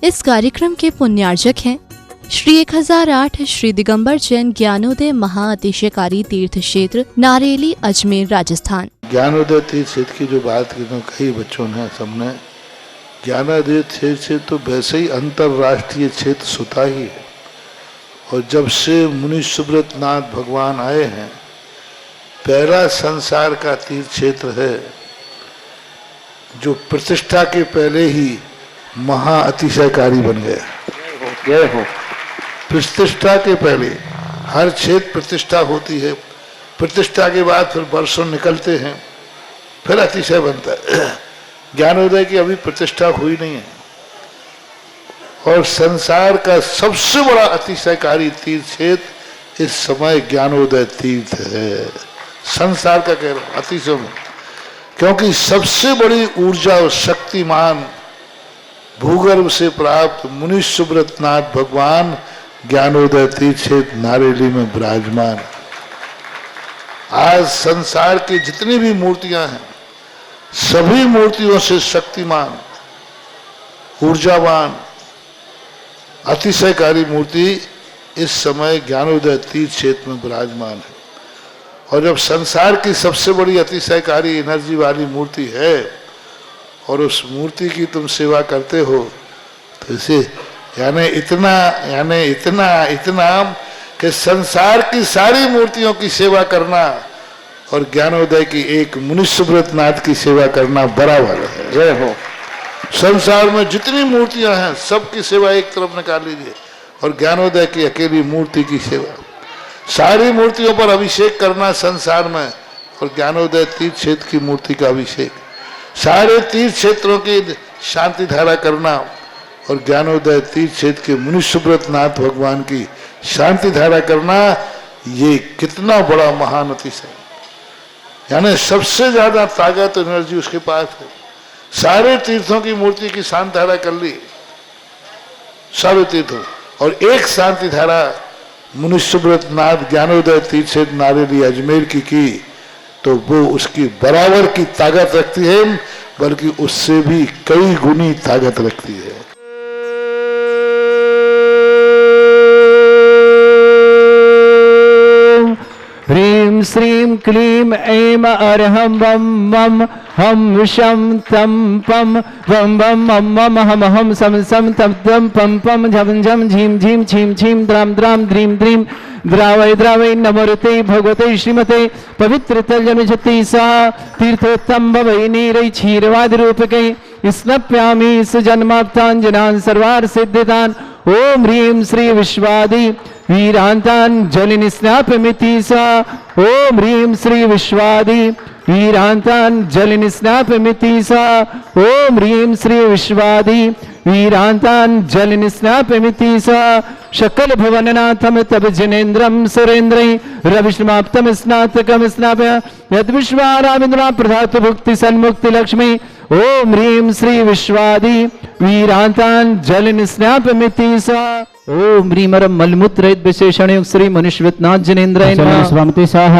इस कार्यक्रम के पुण्यार्जक हैं श्री 1008 श्री दिगंबर जैन ज्ञानोदय महाअतिशयकारी तीर्थ क्षेत्र नारेली अजमेर राजस्थान। ज्ञानोदय तीर्थ क्षेत्र की जो बात की तो कई बच्चों ने सबने ज्ञानोदय तीर्थ क्षेत्र तो वैसे ही अंतर्राष्ट्रीय क्षेत्र सुता ही है। और जब से मुनि सुब्रत नाथ भगवान आए हैं, पहला संसार का तीर्थ क्षेत्र है जो प्रतिष्ठा के पहले ही महा अतिशयकारी बन गया। जय हो। प्रतिष्ठा के पहले हर क्षेत्र प्रतिष्ठा होती है, प्रतिष्ठा के बाद फिर वर्षों निकलते हैं, फिर अतिशय बनता है। ज्ञानोदय की अभी प्रतिष्ठा हुई नहीं है। और संसार का सबसे बड़ा अतिशयकारी तीर्थ क्षेत्र इस समय ज्ञानोदय तीर्थ है। संसार का कह रहा हूं अतिशय में, क्योंकि सबसे बड़ी ऊर्जा और शक्तिमान भूगर्भ से प्राप्त मुनि सुब्रत नाथ भगवान ज्ञानोदय तीर्थ क्षेत्र नारेली में विराजमान। आज संसार की जितनी भी मूर्तियां हैं, सभी मूर्तियों से शक्तिमान, ऊर्जावान, अतिशयकारी मूर्ति इस समय ज्ञानोदय तीर्थ क्षेत्र में विराजमान है। और जब संसार की सबसे बड़ी अतिशयकारी एनर्जी वाली मूर्ति है और उस मूर्ति की तुम सेवा करते हो, तो इसे यानी इतना कि संसार की सारी मूर्तियों की सेवा करना और ज्ञानोदय की एक मुनि सुब्रत नाथ की सेवा करना बराबर है। जय हो। संसार में जितनी मूर्तियां हैं सबकी सेवा एक तरफ निकाल लीजिए और ज्ञानोदय की अकेली मूर्ति की सेवा। सारी मूर्तियों पर अभिषेक करना संसार में और ज्ञानोदय तीर्थ क्षेत्र की मूर्ति का अभिषेक, सारे तीर्थ क्षेत्रों की शांति धारा करना और ज्ञानोदय तीर्थ क्षेत्र के मुनि सुब्रत नाथ भगवान की शांति धारा करना, ये कितना बड़ा महान अतिशय। यानी सबसे ज्यादा ताकत एनर्जी उसके पास है। सारे तीर्थों की मूर्ति की शांति धारा कर ली, सारे तीर्थों, और एक शांति धारा मुनि सुब्रत नाथ ज्ञानोदय तीर्थ क्षेत्र नारेली अजमेर की तो वो उसकी बराबर की ताकत रखती है, बल्कि उससे भी कई गुनी ताकत रखती है। ह्रीं श्रीं क्लीं ऐं अरहं वं वं हम शं तं पं वं वं मं मं हम हम सं सं तं तं पं पं झं झं झीं झीं छीं छीं द्रां द्रां द्रीं द्रीं द्रावय द्रावय नमोते भगवते श्रीमते पवित्र तलजनजति सा तीर्थोत्तम भवै नीरै क्षीरवाद रूपके स्नप्यामि सुजन्माप्ताञ्जनान् सर्वार्थ सिद्धिदान्। ओम ह्रीं श्री विश्वादि वीरांतान जलिनि स्नापमिति सा। ओम ह्रीं श्री विश्वादि वीरांतान जलिनि स्नापमिति सा। ओम ह्रीं श्री विश्वादि वीरांतान जलिनि स्नापमिति सा। शकल भुवननाथम तब जनेन्द्रम सुरेन्द्रै रविष्माप्तम स्नातकम स्नापय यद विश्वाराविंद्रा प्रधातु भुक्ति सन्मुक्ति लक्ष्मी। ओम ह्रीं श्री विश्वादि वीरांतान जलिनि स्नापमिति सा। ओम ह्रीमरम मलमूत्र विशेषण युक्त श्री मनुष्यनाथ जनेन्द्राय नमः स्वामिति साह।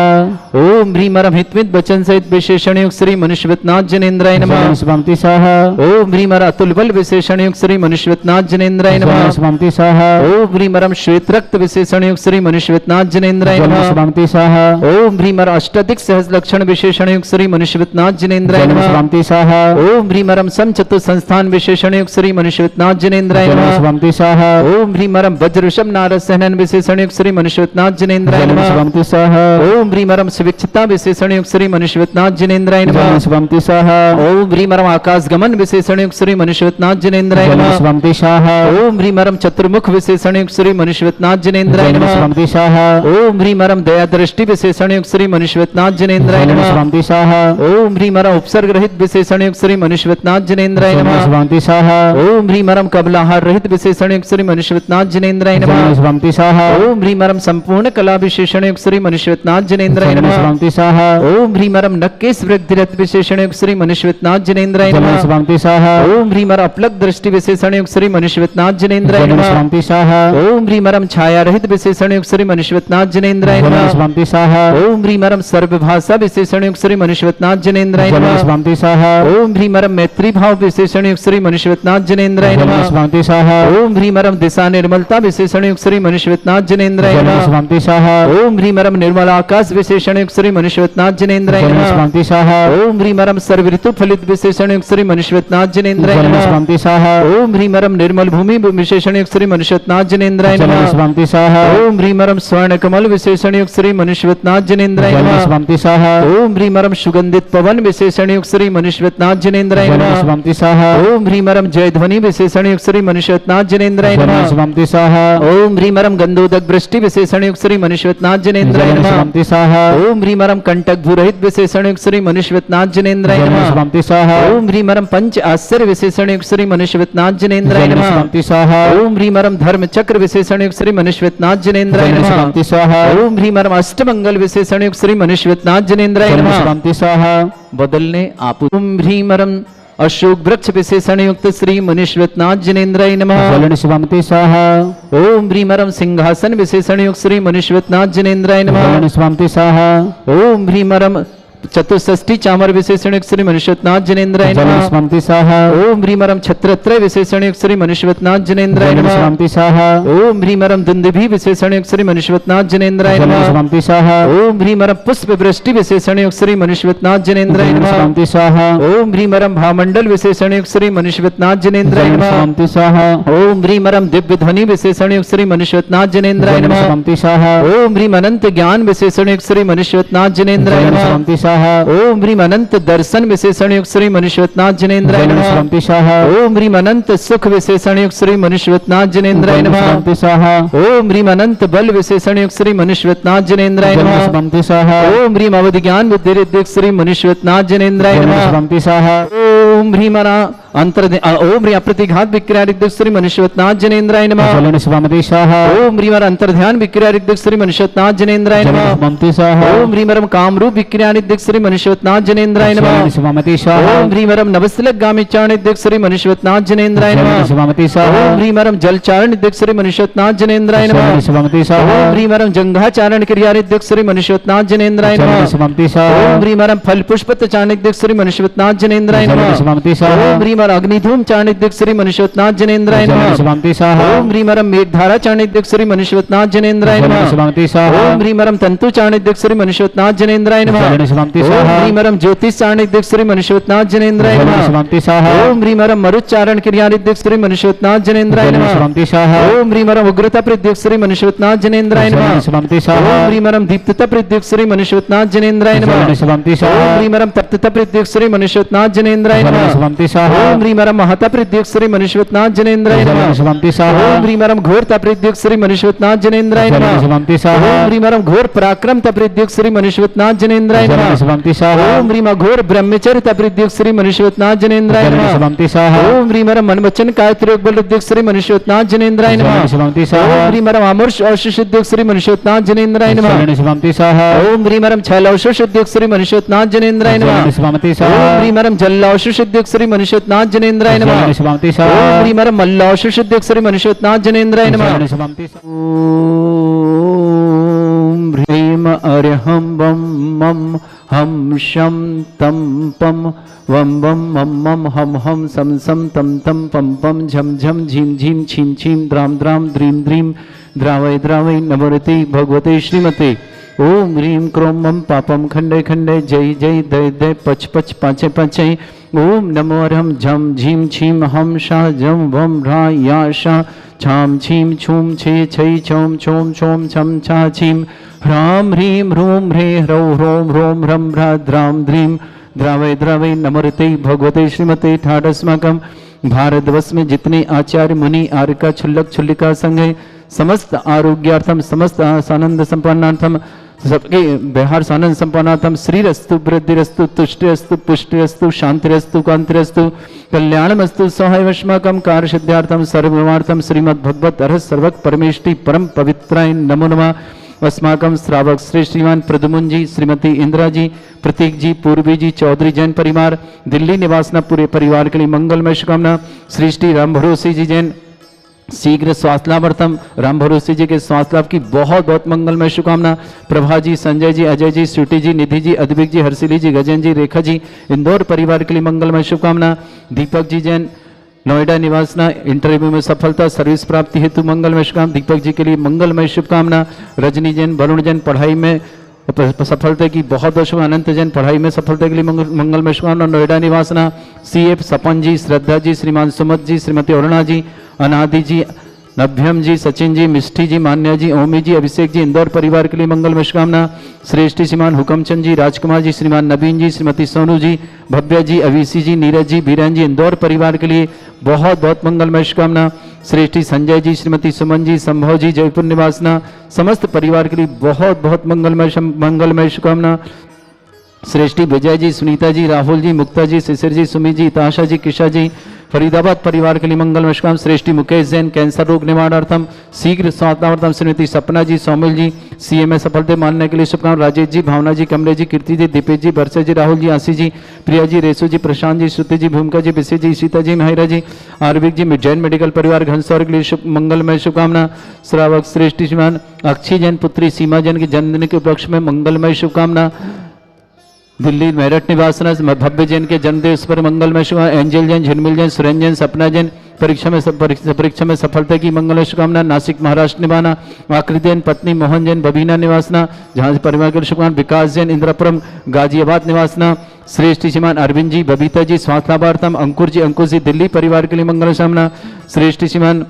ओम ह्रीमरम हितविद वचन सहित विशेषण युक्त श्री मनुष्यनाथ जनेन्द्राय नमः स्वामिति साह। ओम ह्रीमर अतुल बल विशेषण युक्त श्री मनुष्यनाथ जनेन्द्राय नमः स्वामिति साह। ओम ह्रीमरम श्वेत रक्त विशेषण युक्त श्री मनुष्यनाथ जनेन्द्राय नमः स्वामिति साह। ओम ह्रीमर अष्टाधिक सहज लक्षण विशेषण युक्त श्री मनुष्यनाथ जनेन्द्राय नमः स्वामिति साह। ओम ह्रीमरम समचतु संस्थान विशेषण युक्त श्री मनुष्यनाथ जनेन्द्राय नमः स्वामिति साह। ओम ह्रीमरम वज्रषभ नारद सहनन विशेषण युक्त श्री मनुष्यनाथ जनेन्द्राय नमः स्वामिति साह। ओम ह्रीमरम सुविक्षिता विशेषण युक्त श्री मनुष्यनाथ जनेन्द्राय नमः स्वामिति साह। ओम ह्रीमरम आकाश गमन विशेषण युक्त श्री मनुष्यनाथ जनेन्द्राय नमः स्वामिति साह। ओम ह्रीमरम चतुर्मुख विशेषण युक्त श्री मनुष्यनाथ जनेन्द्राय नमः स्वामिति साह। ओम ह्रीमरम दया दृष्टि विशेषण युक्त श्री मनुष्यनाथ जनेन्द्राय नमः स्वामिति साह। ओम ह्रीमरम उपसर्ग रहित विशेषण युक्त श्री मनुष्यनाथ जनेन्द्राय नमः स्वामिति साह। ओम ह्रीमरम कबलाहार रहित विशेषण युक्त श्री मनुष्यनाथ मनुष्यनाथ जनेन्द्राय नमः स्वामी स्वाहा ओम ह्रीमरम संपूर्ण कला विशेषण युक्त श्री मनुष्यनाथ जनेन्द्राय नमः स्वामी स्वाहा ओम ह्रीमरम नक्केश वृद्धिरत विशेषण युक्त श्री मनुष्यनाथ जनेन्द्राय नमः स्वामी स्वाहा ओम ह्रीमर अपलक दृष्टि विशेषण युक्त श्री मनुष्यनाथ जनेन्द्राय नमः स्वामी स्वाहा ओम ह्रीमरम छाया रहित विशेषण युक्त श्री मनुष्यनाथ जनेन्द्राय नमः स्वामी स्वाहा ओम ह्रीमरम सर्वभाषा विशेषण युक्त श्री मनुष्यनाथ जनेन्द्राय नमः स्वामी स्वाहा ओम ह्रीमरम मैत्री भाव विशेषण युक्त श्री मनुष्यनाथ जनेन्द्राय नमः स्वामी स्वाहा ओम ह्रीमरम दिशा निर्मलता विशेषण युक्त श्री मनुष्यनाथ जनेन्द्राय नमः स्वामी स्वाहा ओम ह्रीमरम निर्मल आकाश विशेषण युक्त श्री मनुष्यनाथ जनेन्द्राय नमः स्वामी स्वाहा ओम ह्रीमरम सर्व ऋतु फलित विशेषण युक्त श्री मनुष्यनाथ जनेन्द्राय नमः स्वामी स्वाहा ओम ह्रीमरम निर्मल भूमि विशेषण युक्त श्री मनुष्यनाथ जनेन्द्राय नमः स्वामी स्वाहा ओम ह्रीमरम स्वर्ण कमल विशेषण युक्त श्री मनुष्यनाथ जनेन्द्राय नमः स्वामी स्वाहा ओम ह्रीमरम सुगंधित पवन विशेषण युक्त श्री मनुष्यनाथ जनेन्द्राय नमः स्वामी स्वाहा ओम ह्रीमरम जय ध्वनि विशेषण युक्त श्री मनुष्यनाथ जनेन्द्राय नमः स्वामी स्वाहा ओम ह्रीमरम गंधोदक वृष्टि विशेषण युक्त श्री मनुष्यनाथ जनेन्द्राय नमः स्वामी स्वाहा ओम ह्रीमरम कंटक भूरहित विशेषण युक्त श्री मनुष्यनाथ जनेन्द्राय नमः स्वामी स्वाहा ओम ह्रीमरम पंच आश्चर्य विशेषण युक्त श्री मनुष्यनाथ जनेन्द्राय नमः स्वामी स्वाहा ओम ह्रीमरम धर्म चक्र विशेषण युक्त श्री मनुष्यनाथ जनेन्द्राय नमः स्वामी स्वाहा ओम ह्रीमरम अष्टमंगल विशेषण युक्त श्री मनुष्यनाथ जनेन्द्राय नमः स्वामी स्वाहा बदलने आप ओम ह्रीमरम अशोक वृक्ष विशेषण युक्त श्री मनुष्यनाथ जनेन्द्राय नमः स्वामी स्वाहा ओम ह्रीमरम सिंहासन विशेषण युक्त श्री मनुष्यनाथ जनेन्द्राय नमः स्वामी स्वाहा ओम ह्रीमरम चतुष्षष्टि चामर विशेषण युक्त श्री मनुष्यनाथ जनेन्द्राय नमः स्वामी स्वाहा ओम ह्रीमरम छत्रत्रय विशेषण युक्त श्री मनुष्यनाथ जनेन्द्राय नमः स्वामी स्वाहा ओम ह्रीमरम दुंदुभि विशेषण युक्त श्री मनुष्यनाथ जनेन्द्राय नमः स्वामी स्वाहा ओम ह्रीमरम पुष्प वृष्टि विशेषण युक्त श्री मनुष्यनाथ जनेन्द्राय नमः स्वामी स्वाहा ओम ह्रीमरम भामंडल विशेषण युक्त श्री मनुष्यनाथ जनेन्द्राय नमः स्वामी स्वाहा ओम ह्रीमरम दिव्य ध्वनि विशेषण युक्त श्री मनुष्यनाथ जनेन्द्राय नमः स्वामी स्वाहा ओम ह्रीम अनंत ज्ञान विशेषण युक्त श्री मनुष्यनाथ जनेन्द्राय नमः स्वामी स्वाहा ओम ह्रीम अनंत दर्शन विशेषण युक्त श्री मनुष्यनाथ जनेन्द्राय नमः स्वामी स्वाहा ओम ह्रीम अनंत सुख विशेषण युक्त श्री मनुष्यनाथ जनेन्द्राय नमः स्वामी स्वाहा ओम ह्रीम अनंत बल विशेषण युक्त श्री मनुष्यनाथ जनेन्द्राय नमः स्वामी स्वाहा ओम ह्रीम अवधि ज्ञान बुद्धि रिद्धि श्री मनुष्यनाथ जनेन्द्राय नमः स्वामी स्वाहा ओम ह्रीमरा अंतर ओम ह्री अप्रतिघात विक्रिया श्री मनुष्यनाथ जनेन्द्राय नमः स्वामी स्वाहा ओम ह्रीमर अंतर्ध्यान विक्रिया श्री मनुष्यनाथ जनेन्द्राय नमः स्वामी स्वाहा ओम ह्रीमरम कामरूप विक्रिया श्री मनुष्यनाथ जनेन्द्राय नमः स्वामी स्वाहा ओम ह्रीमरम नवस्लक गामिचारण श्री मनुष्यनाथ जनेन्द्राय नमः स्वामी स्वाहा ओम ह्रीमरम जलचारण श्री मनुष्यनाथ जनेन्द्राय नमः स्वामी स्वाहा ओम ह्रीमरम जंघाचारण क्रिया श्री मनुष्यनाथ जनेन्द्राय नमः स्वामी स्वाहा ओम ह्रीमरम फल पुष्प चाणक्य श्री मनुष्यनाथ जनेन्द्राय नमः स्वामी स्वाहा ओम ह्रीमर अग्निधूम चाणक्य श्री मनुष्यनाथ जनेन्द्राय नमः स्वामी स्वाहा ओम ह्रीमरम मेघधारा चाणक्य श्री मनुष्यनाथ जनेन्द्राय नमः स्वामी स्वाहा ओम ह्रीमरम तंतु चाणक्य श्री मनुष्यनाथ जनेन्द्राय नमः स्वामी ओम स्वाहा ह्रीमरम ज्योतिष चाणक्य श्री मनुष्यनाथ जनेन्द्राय नमः स्वामी स्वाहा ओम ह्रीमरम मरुच्चारण क्रियानिद्य श्री मनुष्यनाथ जनेन्द्राय नमः स्वामी स्वाहा ओम ह्रीमरम उग्रता प्रद्युक्त श्री मनुष्यनाथ जनेन्द्राय नमः स्वामी स्वाहा ओम ह्रीमरम दीप्तता प्रद्युक्त श्री मनुष्यनाथ जनेन्द्राय नमः स्वामी ओम स्वाहा ह्रीमरम तप्तता प्रद्युक्त श्री मनुष्यनाथ जनेन्द्राय नमः स्वामी स्वाहा ओम ह्रीमरम महता प्रद्युक्त श्री मनुष्यनाथ जनेन्द्राय नमः स्वामी स्वाहा ओम ह्रीमरम घोर तप्रद्युक्त श्री मनुष्यनाथ जनेन्द्राय नमः स्वामी स्वाहा ओम ह्रीमरम घोर पराक्रम तप्रद्युक्त श्री मनुष्यनाथ जनेन्द्राय नमः स्वामी स्वाहा ओम ह्रीम घोर ब्रह्मचर्य तप्रद्युक्त श्री मनुष्यनाथ जनेन्द्राय नमः स्वामी स्वाहा ओम ह्रीमरम मनवचन कायत्रोग बल श्री मनुष्यनाथ जनेन्द्राय नमः स्वामी स्वाहा ओम ह्रीमरम अमर्ष औषुद्युक्त श्री मनुष्यनाथ जनेन्द्राय नमः स्वामी स्वाहा ओम ह्रीमरम छल औषुद्युक्त श्री मनुष्यनाथ जनेन्द्राय नमः स्वामी ओम स्वाहा ह्रीमरम जल औषुद्युक्त श्री मनुष्यनाथ जनेन्द्राय नमः स्वामी ओम स्वाहा ह्रीमरम मल्ल औषुद्युक्त श्री मनुष्यनाथ जनेन्द्राय नमः स्वामी ओम ह्रीम अर्हं वम मम हम शम तम पम वम वम मम मम हम सम सम तम तम पम पम झम झम झीम झीम छीम छीम द्राम द्राम द्रीम द्रीम द्रावय द्रावय नमोरते भगवते श्रीमते ओम ह्रीम क्रोम मम पापम खंडे खंडे जय जय दय दय पच पच पाचे पाचे ओम नमो अर्हं झम झीम छीम हम शा जम वम ह्रा या शा छाम छीम छूम छे छै छौम छोम छोम छम छा छीम ह्राम ह्रीम ह्रूम ह्रे ह्रौ ह्रोम ह्रोम ह्रम ह्रा द्राम द्रीम द्रावय द्रावय नमोरते भगवते श्रीमते ठाडस्माकम भारतवर्ष में जितने आचार्य मुनि आर्यका छुल्लक छुल्लिका संघ है समस्त आरोग्यार्थम समस्त आनंद संपन्नार्थम सबके व्यवहार सानंद संपन्नातम श्रीरस्तु वृद्धिरस्तु तुष्टिरस्तु पुष्टिरस्तु शांतिरस्तु कांतिरस्तु कल्याणमस्तु सहायवश्माकम कार्य सिद्धार्थम सर्वमार्थम श्रीमद् भगवत अर्ह सर्वक परमेष्टि परम पवित्राय नमो नमः। अस्माकम श्रावक श्री श्रीमान प्रद्युम्न जी, श्रीमती इंदिरा जी, प्रतीक जी, पूर्वी जी, चौधरी जैन परिवार दिल्ली निवासना पूरे परिवार के लिए मंगलमय शुभकामना। श्री श्री राम भरोसी जी जैन शीघ्र स्वास्थ्य लाभार्थम राम भरोसे जी के स्वास्थ्य लाभ की बहुत बहुत मंगलमय शुभकामना। प्रभा जी, संजय जी, अजय जी, स्वीटी जी, निधि जी, अद्विक जी, हर्षिली जी, गजन जी, रेखा जी, इंदौर परिवार के लिए मंगलमय शुभकामना। दीपक जी जैन नोएडा निवासना इंटरव्यू में सफलता सर्विस प्राप्ति हेतु मंगलमय शुभकामना। दीपक जी के लिए मंगलमय शुभकामना। रजनी जैन, वरुण जैन पढ़ाई में सफलता की बहुत बहुत शुभकामना। अनंत जैन पढ़ाई में सफलता के लिए मंगलमय शुभकामना। नोएडा निवासना CF सपन जी, श्रद्धा जी, श्रीमान सुमत जी, श्रीमती अरुणा जी, अनादि जी, नभ्यम जी, सचिन जी, मिष्ठी जी, मान्या जी, ओमी जी, अभिषेक जी, इंदौर परिवार के लिए मंगलमय शुभकामना। श्रेष्ठी श्रीमान हुकमचंद जी, राजकुमार जी, श्रीमान नवीन जी, श्रीमती सोनू जी, भव्या जी, अवीसी जी, नीरज जी, बीरन जी, इंदौर परिवार के लिए बहुत बहुत मंगलमय शुभकामना। श्रेष्ठी संजय जी, श्रीमती सुमन जी, संभव जी, जयपुर निवासना समस्त परिवार के लिए बहुत बहुत मंगलमय शुभकामना। श्रेष्ठी विजय जी, सुनीता जी, राहुल जी, मुक्ता जी, शिशिर जी, सुमी जी, ताशा जी, किशा जी, फरीदाबाद परिवार के लिए मंगलमय शुभकामना। श्रेष्ठी मुकेश जैन कैंसर रोग निवारणार्थम शीघ्र स्वास्थ्यार्थम श्रीमती सपना जी, सौमिल जी, CA में सफलता मानने के लिए शुभकामना। राजेश जी, भावना जी, कमले जी, कीर्ति जी, दीपेश जी, बरसे जी, राहुल जी, आशी जी, प्रिया जी, रेसु जी, प्रशांत जी, श्रुति जी, भूमिका जी, विशे जी, सीता जी, महिरा जी, आरविक जी, जैन मेडिकल परिवार घनसौर के लिए मंगलमय शुभकामना। श्रावक श्रेष्ठी श्रीमान अक्षी जैन पुत्री सीमा जैन के जन्मदिन के उपलक्ष्य में मंगलमय शुभकामना। दिल्ली मेरठ निवासना भव्य जैन के जन्मदिवस पर मंगलमय शुभकामना। एंजल जैन, झिलमिल जैन, सुरेंद्र जैन, सपना जैन परीक्षा में सफलता की मंगलमय शुभकामना। नासिक महाराष्ट्र निवाना आकृति जैन पत्नी मोहन जैन बबीना निवासना जहाँ से परिवार के लिए शुभकामना। विकास जैन इंद्रपुरम गाजियाबाद निवासना। श्रेष्ठी श्रीमान अरविंद जी, बबीता जी, स्वास्थ्य लाभार्थम। अंकुर जी दिल्ली परिवार के लिए मंगल शुभकामना। श्रेष्ठी श्रीमान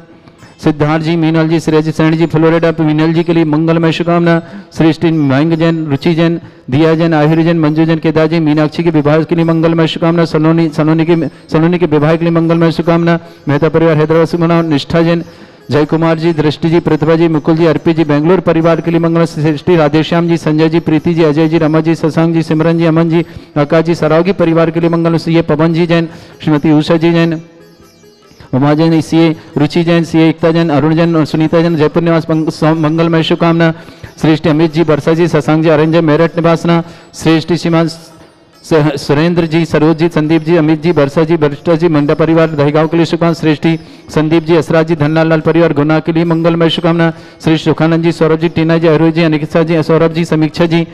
सिद्धार्थ जी, मीनल जी, श्रेय जी, सैनी जी, फ्लोरिडा मीनल जी के लिए मंगलमय शुभकामना। श्रेष्ठी मयंक जैन, रुचि जैन, दिया जैन, आहिर जैन, मंजू जैन, केदार जी, मीनाक्षी के विवाह के लिए मंगलमय शुभकामना। सलोनी के विवाह के लिए मंगलमय शुभकामना। मेहता परिवार हैदराबाद से मना। निष्ठा जैन, जय कुमार जी, दृष्टि जी, प्रतिभा जी, मुकुल जी, अर्पित जी, बेंगलोर परिवार के लिए मंगल। श्रेष्ठी राधेश्याम जी, संजय जी, प्रीति जी, अजय जी, रमा जी, शशांक जी, सिमरन जी, अमन जी, आकाश जी, सरावगी परिवार के लिए मंगल। ये पवन जी जैन, श्रीमती उषा जी जैन, उमा जैन, CA रुचि जैन, CA एकता जैन, अरुण जैन, सुनीता जैन, जयपुर निवास मंगलमय शुभकामना। श्रेष्ठी अमित जी, वर्षा जी, शशांक जी, अरंज मेरठ निवासना। श्रेष्ठी श्रीमान सुरेंद्र जी, सरोज जी, संदीप जी, अमित जी, वर्षा जी, वरिष्ठा जी, मंडा परिवार दहीगांव के लिए शुभकामना। श्रेष्ठी संदीप जी, असराज जी, धनलाल लाल परिवार गुना के लिए मंगलमय शुभकामना। श्री सुखानंद जी, सौरभ जी, टीना जी, अरुण जी, अनिकिता जी, सौरभ जी, समीक्षा जी,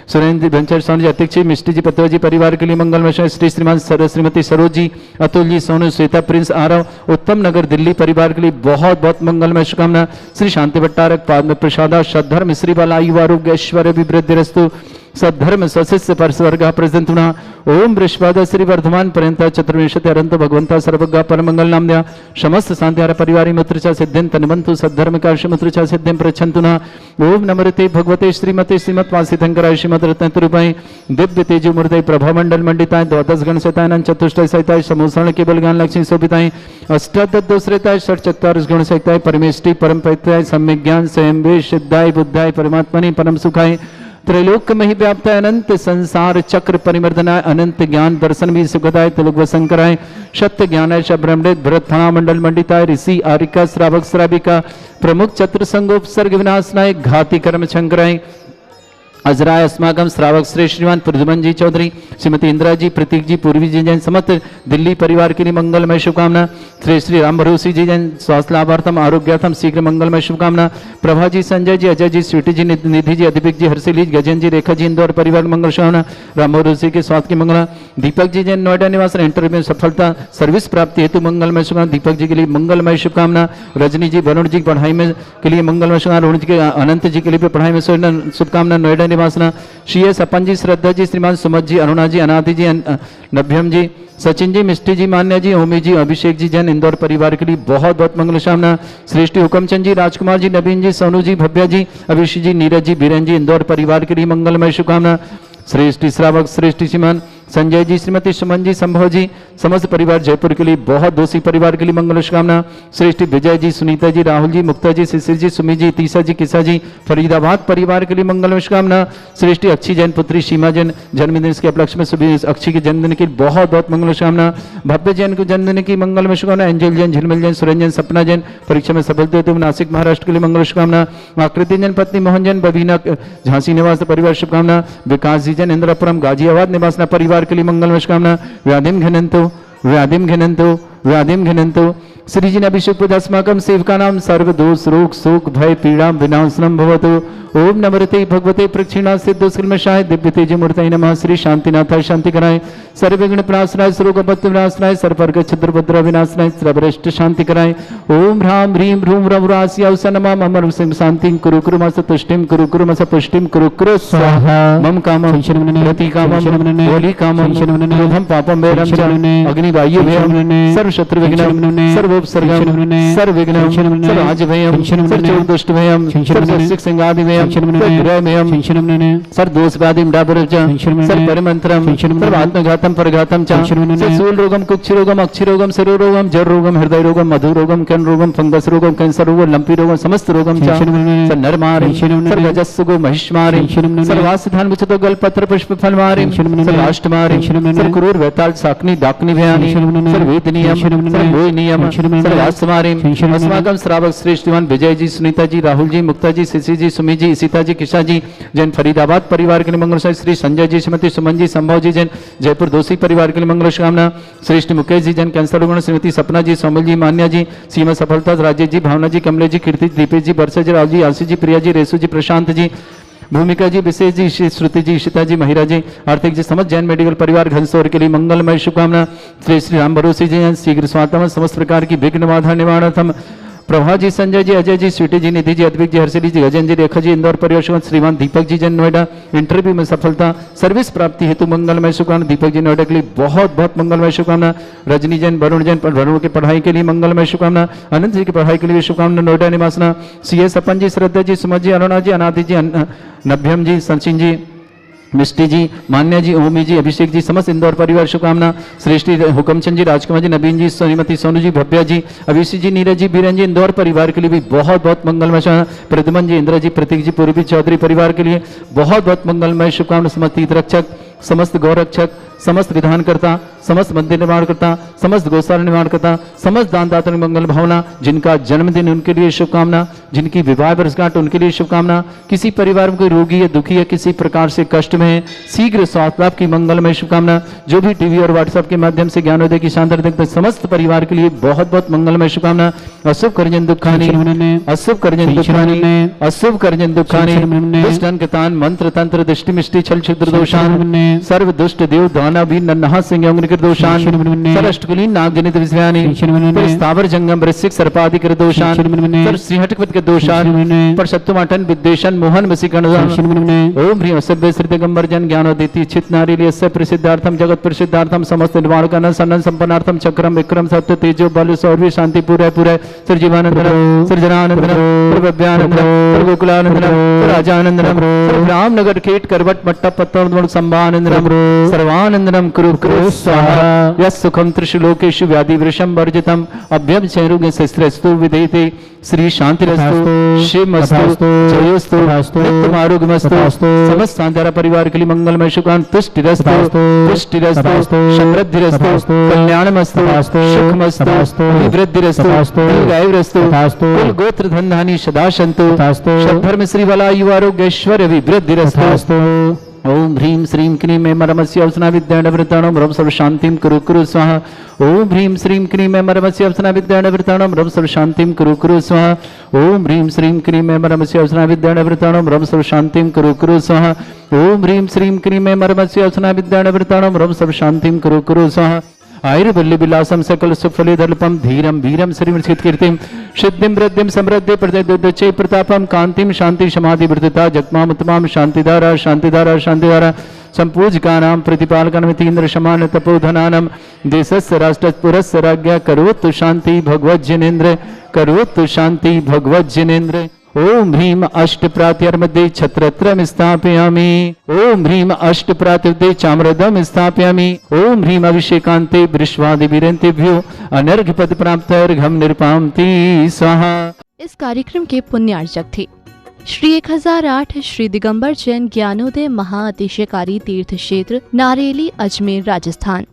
सुरेंद्र जी, वेंचर सोन जी, अतिक जी, मिष्टी जी, पतवा जी परिवार के लिए मंगलमय। श्री श्रीमान श्रीमती सरोज जी, अतुल जी, सोनू, श्वेता, प्रिंस आरव, उत्तम नगर दिल्ली परिवार के लिए बहुत बहुत मंगलमय शुभकामना। श्री शांति भट्टारक, पाद प्रसादा, सद्धर्म श्री बाला आयु आरोग्य ऐश्वर्य विवृद्धिरस्तु सद्धर्म स्वशिष्य पर स्वर्ग प्रजंतुना। ओम वृषभाद श्री वर्धमान पर्यंत चतुर्विंशति अरंत भगवंता सर्वज्ञ परमंगल नामद्या समस्त शांतिहार परिवारी मुत्रचा सिद्धिं तन्वन्तु सद्धर्म काश मुत्रचा सिद्धिं प्रच्छन्तुना। ओम नमृते भगवते श्रीमते श्रीमत्वासितंकराय श्रीमद रत्नतुरूपाय दिव्य तेजो मूर्तये प्रभामंडल मंडिताय द्वादश गण सहिताय चतुष्टय सहिताय समूसरण केवल ज्ञान लक्ष्मी शोभिताय अष्टादशरेताय षट्चत्वारिश गुण सहिताय परमेष्टि परम पवित्राय सम्यक ज्ञान स्वयं वे सिद्धाय बुद्धाय परमात्मने परम सुखाय त्रैलोक में ही व्याप्ताय अनंत संसार चक्र परिमर्दनाय अनंत ज्ञान दर्शन भी सुखदाय तुलग शंकराय सत्य ज्ञानाय ब्रह्मृत भरत फणा मंडल मंडिताय ऋषि आरिका श्रावक श्राविका प्रमुख चतुर संगोपसर्ग विनाशनाय घाती कर्म शंकराय अजराय अस्माकम श्रावक श्रेष्ठ श्रीमान प्रद्युम्न जी चौधरी, श्रीमती इंदिरा जी, प्रतीक जी, पूर्वी जी जैन समस्त दिल्ली परिवार के लिए मंगलमय शुभकामना। श्री श्री राम भरोसी जी जैन स्वास्थ्य लाभार्थम आरोग्यार्थम शीघ्र मंगलमय शुभकामना। प्रभा जी, संजय जी, अजय जी, स्वीटी जी, निधि जी, अदीपिक जी, हर्षिली जी, गजन जी, रेखा जी, इंदौर परिवार मंगल शुभकामना। राम भरोसी के स्वास्थ्य की मंगला। दीपक जी जैन नोएडा निवास इंटरव्यू में सफलता सर्विस प्राप्ति हेतु मंगलमय शुभकामना। दीपक जी के लिए मंगलमय शुभकामना। रजनी जी, वरुण जी पढ़ाई में के लिए मंगलमय शुभकामना। अरुण जी के अनंत जी के लिए पढ़ाई में शुभकामना। नोएडा निवासना श्री सपन जी, श्रद्धा जी, श्रीमान सुमत जी, अरुणा जी, अनादि जी, नभ्यम जी, सचिन जी, मिष्टी जी, मान्या जी, ओमी जी, अभिषेक जी जैन इंदौर परिवार के लिए बहुत बहुत मंगल शुभकामना। श्रेष्ठी हुकमचंद जी, राजकुमार जी, नवीन जी, सोनू जी, भव्या जी, अभिषेक जी, नीरज जी, बीरन जी इंदौर परिवार के लिए मंगलमय शुभकामना। श्रेष्ठी श्रावक श्रेष्ठी श्रीमान संजय जी, श्रीमती सुमन जी, संभव जी, समस्त परिवार जयपुर के लिए, बहुत दोषी परिवार के लिए मंगल शुभकामना। श्रेष्ठ विजय जी, सुनीता जी, राहुल जी, मुक्ता जी, शिशिर जी, सुमी जी, तीसा जी, किसा जी, फरीदाबाद परिवार के लिए मंगल शुभकामना। श्रेष्ठ अक्षी जैन पुत्री सीमा जैन जन्मदिन के उपलक्ष्य में सुबह अक्षी के जन्मदिन की बहुत बहुत मंगल शुभकामना। भव्य जैन को जन्मदिन की मंगल शुभकामना। एंजल जैन, झिलमिल जैन, सुरंजन, सपना जैन परीक्षा में सफलता हेतु नासिक महाराष्ट्र के लिए मंगल शुभकामना। आकृति जैन पत्नी मोहन जैन बबीना झांसी निवास परिवार शुभकामना। विकास जी जैन इंद्रपुरम गाजियाबाद निवासना परिवार के लिए मंगल शुभकामना। व्याधिम घनंतो व्याधिम घनंतो व्याधिम घनंतो श्री जी ने अभिषेक पूजास्माकम सेवका नाम सर्व दोष रोग शोक भय पीड़ा विनाशनम भवतु। ओम नमरते भगवते प्रक्षिणा सिद्धोस्कल्मषाय दिव्य तेज मूर्तये नमः। श्री शांतिनाथाय शांति कराय, सर्वविघ्न प्रणाशनाय, सर्वोपद्रव विनाशनाय, सर्ववर्ग छिद्रभद्र विनाशनाय, सर्वश्रेष्ठ शांति कराय। ओम ह्रां ह्रीं ह्रूं रवरास्याव सनमा मम सिंह शांतिं कुरु कुरु मस तुष्टिं कुरु कुरु मस पुष्टिं कुरु कुरु स्वाहा। मम कामं रति कामं होली कामं क्रोधं पापं वैरं च अग्निवायु भयं सर्व शत्रु विघ्नं सर्वोपसर्गं सर्वविघ्नं सर्वाजभयं सर्वदुष्ट भयं सर्वसिक संगादि भयं सर्वग्रहभयं सर्वदोषवादिं डाबरजं सर्वपरिमंत्रं सर्वात्मघातं परघातं च सर्वशूल रोगं कुक्षि रोगं अक्षि रोगं सरो रोगं जर रोगं हृदय रोगं मधु रोगं कर्ण रोगं फंगस रोगं कैंसर रोगं लंपी रोगं समस्त रोगं च सर्वनरमारिं सर्वगजस्सुगो महिष्मारिं सर्वासिधान मुचतो गलपत्र पुष्प फलमारिं सर्वाष्टमारिं सर्वक्रूर वैताल साकनी डाकनी भयानि सर्ववेदनीयं सर्वोयनीयं सर्वास्मारिं अस्माकं श्रावक श्रेष्ठवान विजय जी, सुनीता जी, राहुल जी, मुक्ता जी, शिशि जी, सुमी जी, सीता जी, किशा जी जैन फरीदाबाद परिवार के लिए मंगल। श्री संजय जी, श्रीमती सुमन जी, संभव जी जैन जयपुर दोषी परिवार के लिए मंगल शुभकामना। श्रेष्ठ मुकेश जी जैन कैंसर रुग्ण, श्रीमती सपना जी, सोमल जी, मान्या जी, सीमा सफलता, राजेश जी, भावना जी, कमलेश जी, कीर्ति, दीपेश जी, बरसा जी, राहुल जी, आशीष जी, प्रिया जी, रेसु जी, प्रशांत जी, भूमिका जी, विशेष जी, श्रुति जी, इशिता जी, महिरा जी, आर्थिक जी, समस्त जैन मेडिकल परिवार घनसौर के लिए मंगलमय शुभकामना। श्री राम भरोसे जी शीघ्र स्वातम समस्त प्रकार की विघ्न बाधा निवारणार्थम प्रभा जी, संजय जी, अजय जी, स्वीटी जी, निधि जी, अद्विक जी, हर्षिली जी, गजन जी, रेखा जी, इंदौर परिवेश श्रीमान दीपक जी जैन नोएडा इंटरव्यू में सफलता सर्विस प्राप्ति हेतु मंगलमय शुभकामना। दीपक जी नोएडा के लिए बहुत बहुत मंगलमय शुभकामना। रजनी जैन, वरुण जैन, वरुण की पढ़ाई के लिए मंगलमय शुभकामना। अनंत जी की पढ़ाई के लिए शुभकामना। नोएडा निवासना CS अपन जी, श्रद्धा जी, सुमत जी, अरुणा जी, अनादि जी, नभ्यम जी, सचिन जी, मिष्टी जी, मान्या जी, ओमी जी, अभिषेक जी, समस्त इंदौर परिवार शुभकामना। श्रेष्ठी हुकमचंद जी, राजकुमार जी, नवीन जी, श्रीमती सोनू जी, भव्या जी, अभिषी जी, नीरज जी, बीरन जी, इंदौर परिवार के लिए भी बहुत बहुत मंगलमय शुभकामना। प्रद्युमन जी, इंद्र जी, प्रतीक जी, पूर्वी चौधरी परिवार के लिए बहुत बहुत मंगलमय शुभकामना। समस्त तीर्थरक्षक, समस्त गौरक्षक, समस्त विधानकर्ता, समस्त मंदिर निर्माणकर्ता, समस्त गौशाला निर्माणकर्ता, समस्त दानदाता मंगल भावना, जिनका जन्मदिन उनके लिए शुभकामना, जिनकी विवाह वर्षगांठ उनके लिए शुभकामना। किसी परिवार में कोई रोगी या दुखी या किसी प्रकार से कष्ट में है, शीघ्र स्वास्थ्य लाभ की मंगलमय शुभकामना। जो भी टीवी और व्हाट्सएप के माध्यम से ज्ञानोदय की शानदार देखते समस्त परिवार के लिए बहुत बहुत मंगलमय शुभकामना। अशुभ कर्जन दुखानी, अशुभ कर्जन दुखानी, अशुभ कर्जन दुखानी, दुष्ट कृतान मंत्र तंत्र दृष्टि मिष्टि छल क्षुद्र दोषान, सर्व दुष्ट देव दाना भी नन्हा सिंह दोषान, सरष्टकुलीन नाग जनित विषयानि, स्थावर जंगम वृश्चिक सर्पादि कर दोषान, सर श्रीहटकवत के दोषान, पर शत्रुमाटन विद्वेषण मोहन वसीकरण। ओम ह्रीं असभ्य श्री दिगंबर जन ज्ञानोदिति चित नारीलियस्य प्रसिद्धार्थम जगत प्रसिद्धार्थम समस्त निर्वाण का सन्न संपन्नार्थम चक्रम विक्रम सत्य तेजो बल सौर्य शांति पूरे पूरे सर जीवानंदनम सर जनानंदनम सर भव्यानंदनम सर गोकुलानंदनम सर राजानंदनम सर रामनगर खेट करवट मट्टा पत्तन संभानंदनम सर्वानंदनम कुरु कुरु स्वाहा। यस् सुखम त्रिशुलोकेषु व्याधि वृषम वर्जितम अभ्यम चैरुगे शस्त्रस्तु विदेते श्री शांतिरस्तु शिवमस्तु जयोस्तु नित्यम आरोग्यमस्तु। समस्त सांधारा परिवार के लिए मंगलमय शुभकामना। तुष्टिरस्तु पुष्टिरस्तु समृद्धिरस्तु कल्याणमस्तु सुखमस्तु वृद्धिरस्तु दीर्घायुरस्तु कुल गोत्र धन धानी सदा सन्तु धर्म श्री बल आयु आरोग्य ऐश्वर्य विवृद्धिरस्तु। ओम ह्रीं श्रीं क्लीं ऐं मरमस्य अवसना विद्याणवृताणं रम सर्व शांतिं कुरु कुरु स्वाहा। ओम ह्रीं श्रीं क्लीं ऐं मरमस्य अवसना विद्याणवृताणं रम सर्व शांतिं कुरु कुरु स्वाहा। ओम ह्रीं श्रीं क्लीं ऐं मरमस्य अवसना विद्याणवृताणं रम सर्व शांतिं कुरु कुरु स्वाहा। ओम ह्रीं श्रीं क्लीं ऐं मरमस्य अवसना विद्याणवृताणं रम सर्व शांतिं कुरु कुरु स्वाहा। आयुर्बल्य विलासम सकल सुफलिदल्पम धीरम वीरम श्रीमृत कीर्तिम सिद्धिम वृद्धिम समृद्धि प्रत्यय प्रतापम कांतिम शांति समाधि वृद्धता जगमाम उत्तमाम शांतिधारा शांतिधारा शांतिधारा संपूजकानां प्रतिपालकानामितीन्द्र समान तपोधनानां देशस्य राष्ट्रपुरस्य राज्ञा करोतु शांति भगवज्जनेन्द्र करोतु शांति भगवज्जनेन्द्र। ओम ह्रीम अष्ट प्रात्यर्मध्ये छत्रत्रम स्थापयामि। ओम ह्रीम अष्ट प्रात्यर्ध्ये चाम्रदम स्थापयामि। ओम ह्रीम अभिषेकान्ते वृष्वादिवीरन्तेभ्यो अनर्घ्य पद प्राप्तर्घम निरुपान्ति स्वाहा। इस कार्यक्रम के पुण्यार्चक थे श्री 1008 श्री दिगंबर जैन ज्ञानोदय महाअतिशयकारी तीर्थ क्षेत्र नारेली, अजमेर, राजस्थान।